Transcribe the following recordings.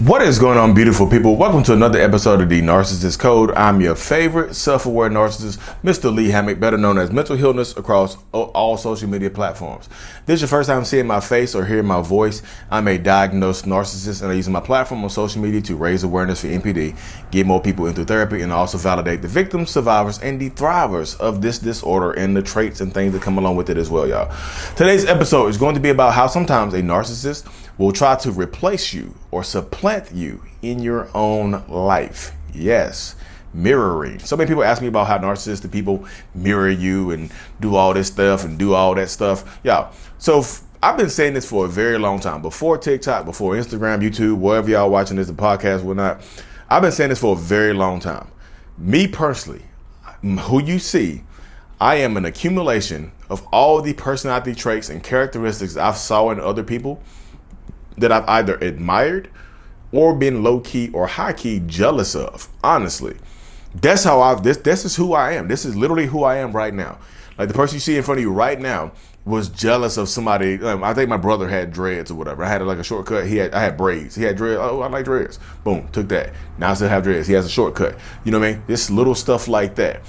What is going on, beautiful people? Welcome to another episode of the Narcissists Code. I'm your favorite self-aware narcissist, Mr. Lee Hammock, better known as Mental Healness, across all social media platforms. If this is your first time seeing my face or hearing my voice, I'm a diagnosed narcissist, and I'm using my platform on social media to raise awareness for NPD, get more people into therapy, and also validate the victims, survivors, and the thrivers of this disorder and the traits and things that come along with it as well, y'all. Today's episode is going to be about how sometimes a narcissist will try to replace you or supplant you in your own life. Yes, mirroring. So many people ask me about how narcissistic people mirror you and do all this stuff and do all that stuff. Yeah. So I've been saying this for a very long time. Before TikTok, before Instagram, YouTube, wherever y'all watching this, the podcast, whatnot. I've been saying this for a very long time. Me personally, who you see, I am an accumulation of all the personality traits and characteristics I've saw in other people that I've either admired or been low-key or high-key jealous of. Honestly, that's how this is who I am. This is literally who I am right now. Like the person you see in front of you right now was jealous of somebody. I think my brother had dreads or whatever. I had like a shortcut. I had braids. He had dreads. Oh, I like dreads. Boom, took that. Now I still have dreads. He has a shortcut. You know what I mean? This little stuff like that.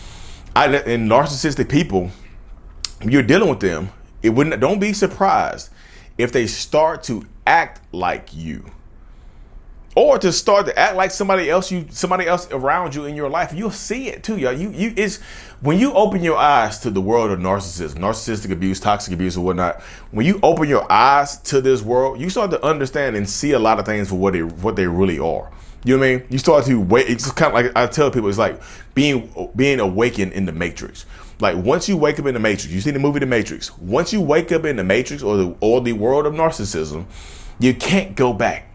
And narcissistic people, you're dealing with them. Don't be surprised if they start to act like you, or to start to act like somebody else around you in your life. You'll see it too, y'all. It's when you open your eyes to the world of narcissistic abuse, toxic abuse, or whatnot. When you open your eyes to this world, you start to understand and see a lot of things for what they really are. You know what I mean? You start to wait. It's kind of like I tell people, it's like being awakened in the Matrix. Like once you wake up in the Matrix, you see the movie The Matrix. Once you wake up in the Matrix or the world of narcissism, you can't go back.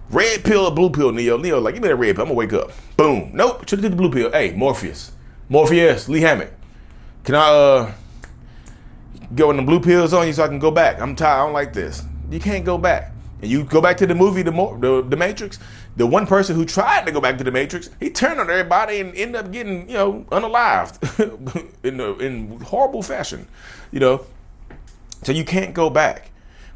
Red pill or blue pill, Neo? Neo, like, give me that red pill. I'm gonna wake up. Boom. Nope. Should have did the blue pill. Hey, Morpheus, Lee Hammock. Can I go in the blue pills on you so I can go back? I'm tired. I don't like this. You can't go back. And you go back to the movie, the Matrix. The one person who tried to go back to the Matrix, he turned on everybody and ended up getting, unalived in horrible fashion, So you can't go back.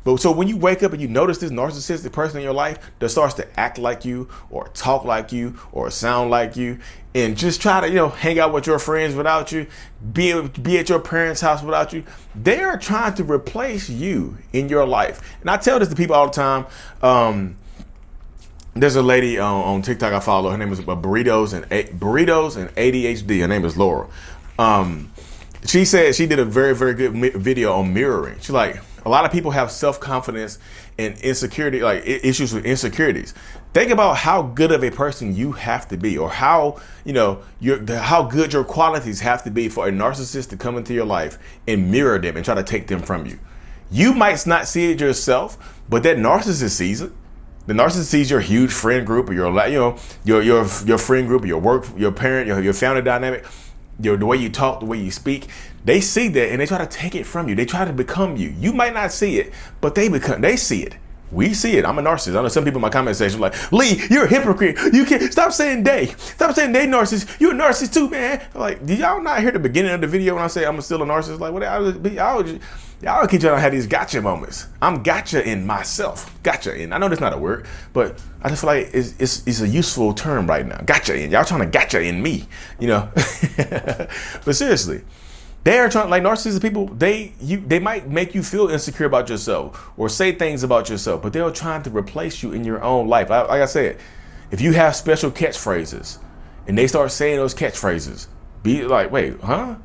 But so when you wake up and you notice this narcissistic person in your life that starts to act like you or talk like you or sound like you and just try to, hang out with your friends without you, be at your parents' house without you, they are trying to replace you in your life. And I tell this to people all the time. There's a lady on TikTok I follow. Her name is Burritos and ADHD. Her name is Laura. She said she did a very, very good video on mirroring. She's like, a lot of people have self-confidence and insecurity, like issues with insecurities. Think about how good of a person you have to be, or how good your qualities have to be for a narcissist to come into your life and mirror them and try to take them from you. You might not see it yourself, but that narcissist sees it. The narcissist sees your huge friend group, or your friend group, or your work, your parent, your family dynamic, the way you talk, the way you speak. They see that and they try to take it from you. They try to become you. You might not see it, but they see it. We see it. I'm a narcissist. I know some people in my comment section are like, Lee, you're a hypocrite. You can't stop saying they. Stop saying they narcissist. You're a narcissist too, man. I'm like, did y'all not hear the beginning of the video when I say I'm still a narcissist? Like, what? Y'all keep trying to have these gotcha moments. I'm gotcha in myself. Gotcha in. I know that's not a word, but I just feel like it's a useful term right now. Gotcha in. Y'all trying to gotcha in me, But seriously, they are trying, like narcissistic people, they might make you feel insecure about yourself or say things about yourself, but they're trying to replace you in your own life. Like I said, if you have special catchphrases and they start saying those catchphrases, be like, wait, huh?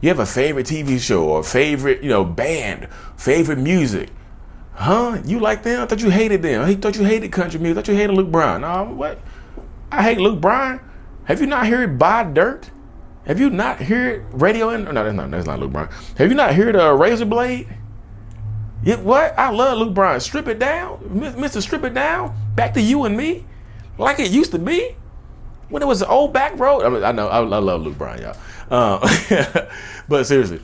You have a favorite TV show or favorite, band, favorite music. Huh? You like them? I thought you hated them. I thought you hated country music. I thought you hated Luke Bryan. No, what? I hate Luke Bryan. Have you not heard Buy Dirt? Have you not heard Radio In? No, that's not Luke Bryan. Have you not heard Razor Blade? What? I love Luke Bryan. Strip It Down, Mr. Strip It Down. Back to You and Me, like it used to be when it was the old back road. I know I love Luke Bryan, y'all. But seriously,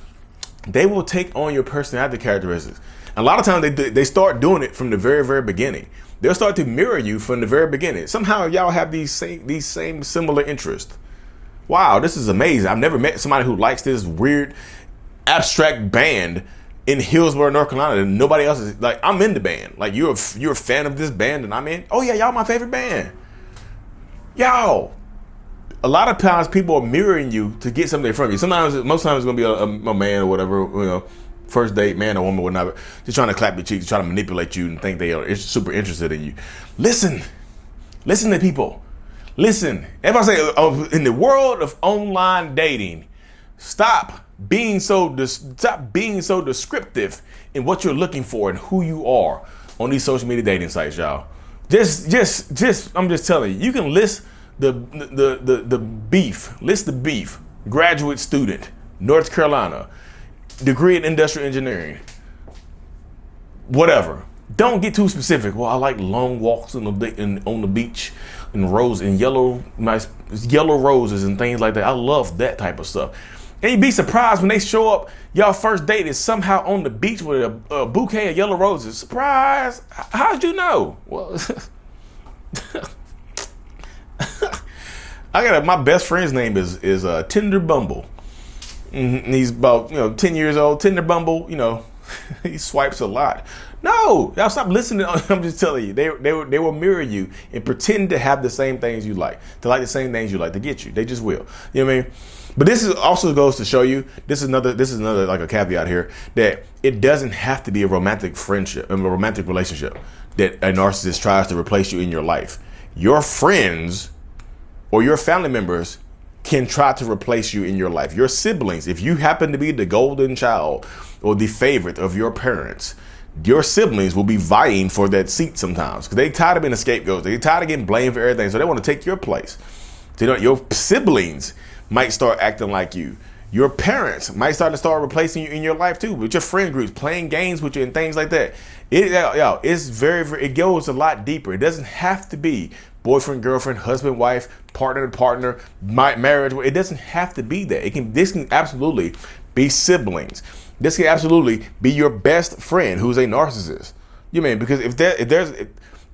they will take on your personality characteristics. And a lot of times they start doing it from the very, very beginning. They'll start to mirror you from the very beginning. Somehow y'all have these same similar interests. Wow, this is amazing. I've never met somebody who likes this weird abstract band in Hillsborough, North Carolina, and nobody else is like, I'm in the band. Like you're a fan of this band and I'm in. Oh yeah, y'all my favorite band. Y'all. A lot of times people are mirroring you to get something from you. Most times it's gonna be a man or whatever, first date, man or woman, whatever, just trying to clap your cheeks, trying to manipulate you and think they are super interested in you. Listen to people. Listen. Everybody say, in the world of online dating, stop being so descriptive in what you're looking for and who you are on these social media dating sites, y'all. I'm just telling you, you can list the beef. List the beef. Graduate student, North Carolina, degree in industrial engineering, whatever. Don't get too specific. Well, I like long walks on the beach and nice yellow roses and things like that. I love that type of stuff. And you'd be surprised when they show up, y'all first date is somehow on the beach with a bouquet of yellow roses. Surprise! How'd you know? Well, my best friend's name is Tinder Bumble. And he's about 10 years old. Tinder Bumble, he swipes a lot. No, y'all stop listening. I'm just telling you, they will mirror you and pretend to have the same things you like, to like the same things you like, to get you. They just will. You know what I mean? But this is also goes to show you, this is another like a caveat here, that it doesn't have to be a romantic friendship, a romantic relationship that a narcissist tries to replace you in your life. Your friends or your family members can try to replace you in your life. Your siblings, if you happen to be the golden child or the favorite of your parents, your siblings will be vying for that seat sometimes because they tired of being a scapegoat. They tired of getting blamed for everything, so they want to take your place. So, your siblings might start acting like you. Your parents might start replacing you in your life too, with your friend groups, playing games with you and things like that. It's it goes a lot deeper. It doesn't have to be boyfriend, girlfriend, husband, wife, partner to partner, marriage. It doesn't have to be that. This can absolutely be siblings. This can absolutely be your best friend who's a narcissist. Because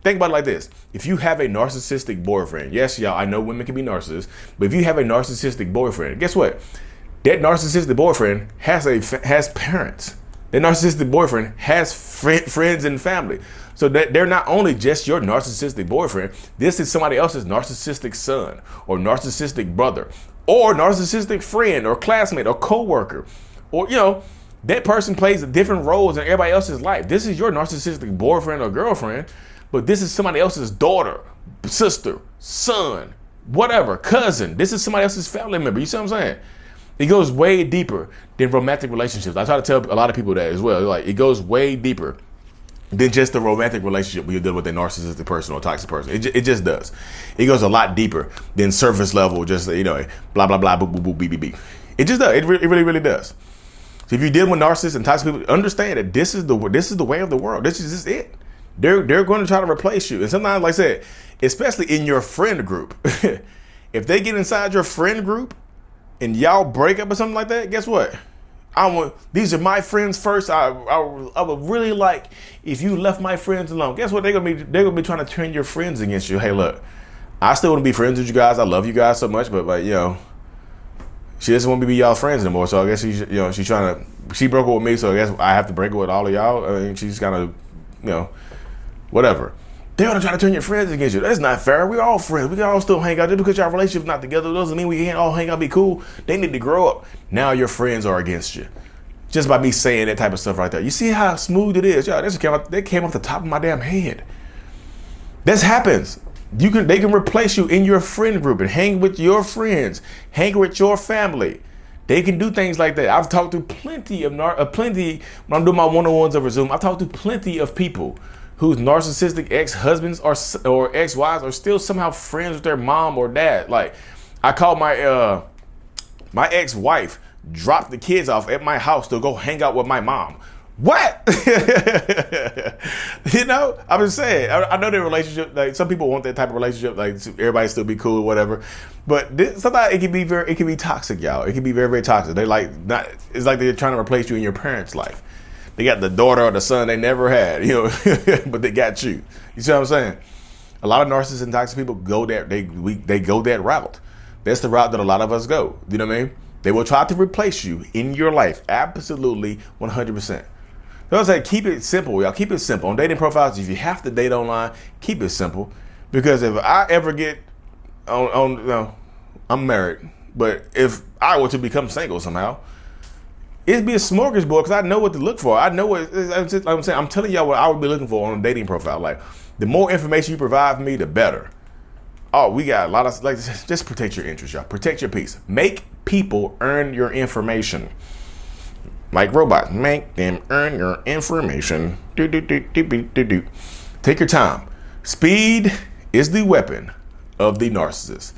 think about it like this. If you have a narcissistic boyfriend, yes, y'all, I know women can be narcissists, but if you have a narcissistic boyfriend, guess what? That narcissistic boyfriend has parents. That narcissistic boyfriend has friends and family. So that they're not only just your narcissistic boyfriend, this is somebody else's narcissistic son or narcissistic brother or narcissistic friend or classmate or coworker. Or, that person plays different roles in everybody else's life. This is your narcissistic boyfriend or girlfriend, but this is somebody else's daughter, sister, son, whatever, cousin. This is somebody else's family member. You see what I'm saying? It goes way deeper than romantic relationships. I try to tell a lot of people that as well. Like, it goes way deeper than just the romantic relationship when you deal with a narcissistic person or a toxic person. It just does. It goes a lot deeper than surface level, just, blah, blah, blah, boop, boop, boop, beep, beep, beep. It just does. It really, really does. So if you deal with narcissists and toxic people, understand that this is the way of the world. This is just it. They're going to try to replace you. And sometimes, like I said, especially in your friend group, if they get inside your friend group and y'all break up or something like that, guess what? These are my friends first. I would really like if you left my friends alone. Guess what? They're gonna be trying to turn your friends against you. Hey, look, I still want to be friends with you guys. I love you guys so much, but she doesn't want me to be y'all friends anymore. So I guess she broke up with me. So I guess I have to break up with all of y'all. I mean, she's kind of, whatever. They're gonna try to turn your friends against you. That's not fair. We're all friends. We can all still hang out. Just because y'all relationship's not together doesn't mean we can't all hang out and be cool. They need to grow up. Now your friends are against you. Just by me saying that type of stuff right there. You see how smooth it is? Y'all, that came off the top of my damn head. This happens. They can replace you in your friend group and hang with your friends, hang with your family. They can do things like that. I've talked to plenty when I'm doing my one-on-ones over Zoom. I've talked to plenty of people whose narcissistic ex-husbands or ex-wives are still somehow friends with their mom or dad. Like, I called my ex-wife, dropped the kids off at my house to go hang out with my mom. What? I'm just saying. I know their relationship. Like, some people want that type of relationship, like everybody still be cool or whatever. But sometimes it can be toxic, y'all. It can be very, very toxic. It's like they're trying to replace you in your parents' life. They got the daughter or the son they never had, but they got you. You see what I'm saying? A lot of narcissists and toxic people go that they go that route. That's the route that a lot of us go. You know what I mean? They will try to replace you in your life. Absolutely, 100%. So I say keep it simple, y'all. Keep it simple. On dating profiles, if you have to date online, keep it simple. Because if I ever get I'm married, but if I were to become single somehow, it'd be a smorgasbord because I know what to look for. I know what I'm saying. I'm telling y'all what I would be looking for on a dating profile. Like, the more information you provide for me, the better. Oh, we got a lot of, like, just protect your interest, y'all. Protect your peace. Make people earn your information. Like robots, make them earn your information. Take your time. Speed is the weapon of the narcissist.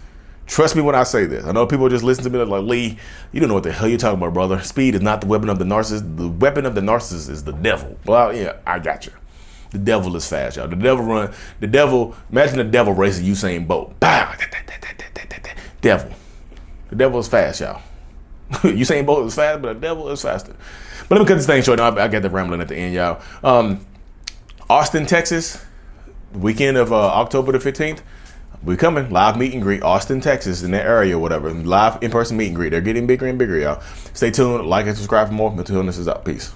Trust me when I say this. I know people just listen to me like, Lee, you don't know what the hell you're talking about, brother. Speed is not the weapon of the narcissist. The weapon of the narcissist is the devil. Well, yeah, I got you. The devil is fast, y'all. Imagine the devil racing Usain Bolt. Devil. The devil is fast, y'all. Usain Bolt is fast, but the devil is faster. But let me cut this thing short. Now I got the rambling at the end, y'all. Austin, Texas, weekend of October the 15th. We coming live meet and greet, Austin, Texas, in that area or whatever. Live in-person meet and greet. They're getting bigger and bigger, y'all. Stay tuned, like and subscribe for more. Mental Illness is out. Peace.